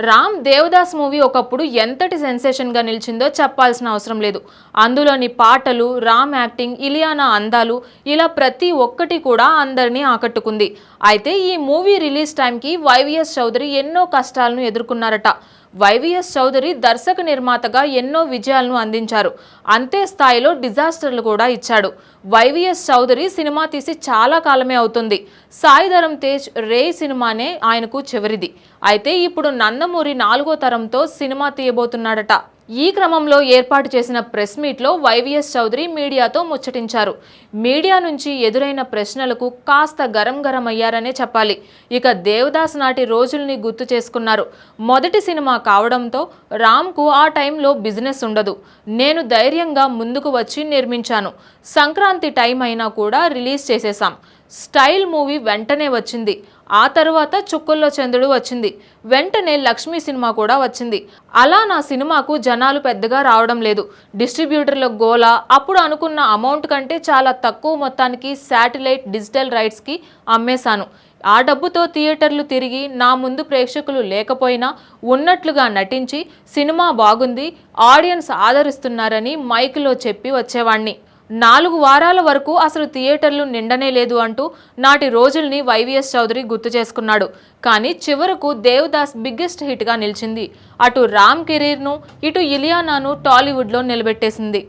Ram Devdas movie ఒకప్పుడు ఎంతటి సెన్సేషన్గా నిలిచిందో చెప్పాల్సిన అవసరం లేదు. అందులోని పాటలు, రామ్ యాక్టింగ్, ఇలియానా అందాలు ఇలా ప్రతి ఒక్కటి కూడా అందరినీ ఆకట్టుకుంది. అయితే ఈ మూవీ రిలీజ్ టైంకి వైవిఎస్ చౌదరి ఎన్నో కష్టాలను ఎదుర్కొన్నారట. వైవిఎస్ చౌదరి దర్శక నిర్మాతగా ఎన్నో విజయాలను అందించారు. అంతే స్థాయిలో డిజాస్టర్లు కూడా ఇచ్చాడు. వైవిఎస్ చౌదరి సినిమా తీసి చాలా కాలమే అవుతుంది. సాయి ధరమ్ తేజ్ రే సినిమానే ఆయనకు చివరిది. అయితే ఇప్పుడు నందమూరి 4వ తరంతో సినిమా తీయబోతున్నాడట. ఈ క్రమంలో ఏర్పాటు చేసిన ప్రెస్ మీట్లో వైవిఎస్ చౌదరి మీడియాతో ముచ్చటించారు. మీడియా నుంచి ఎదురైన ప్రశ్నలకు కాస్త గరం అయ్యారనే చెప్పాలి. ఇక దేవదాస్ నాటి రోజుల్ని గుర్తు చేసుకున్నారు. మొదటి సినిమా కావడంతో రామ్కు ఆ టైంలో బిజినెస్ ఉండదు. నేను ధైర్యంగా ముందుకు వచ్చి నిర్మించాను. సంక్రాంతి టైం అయినా కూడా రిలీజ్ చేసేశాం. స్టైల్ మూవీ వెంటనే వచ్చింది. ఆ తర్వాత చుక్కల్లో చంద్రుడు వచ్చింది. వెంటనే లక్ష్మి సినిమా కూడా వచ్చింది. అలా నా సినిమాకు జనాలు పెద్దగా రావడం లేదు. డిస్ట్రిబ్యూటర్ల గోల. అప్పుడు అనుకున్న అమౌంట్ కంటే చాలా తక్కువ మొత్తానికి శాటిలైట్ డిజిటల్ రైట్స్కి అమ్మేశాను. ఆ డబ్బుతో థియేటర్లు తిరిగి నా ముందు ప్రేక్షకులు లేకపోయినా ఉన్నట్లుగా నటించి సినిమా బాగుంది, ఆడియన్స్ ఆదరిస్తున్నారని మైక్లో చెప్పి వచ్చేవాణ్ణి. 4 వారాల వరకు అసలు థియేటర్లు నిండనే లేదు అంటూ నాటి రోజుల్ని వైవిఎస్ చౌదరి గుర్తు చేసుకున్నాడు. కానీ చివరకు దేవదాస్ బిగ్గెస్ట్ హిట్గా నిలిచింది. అటు రామ్ కెరీర్ను, ఇటు ఇలియానాను టాలీవుడ్లో నిలబెట్టేసింది.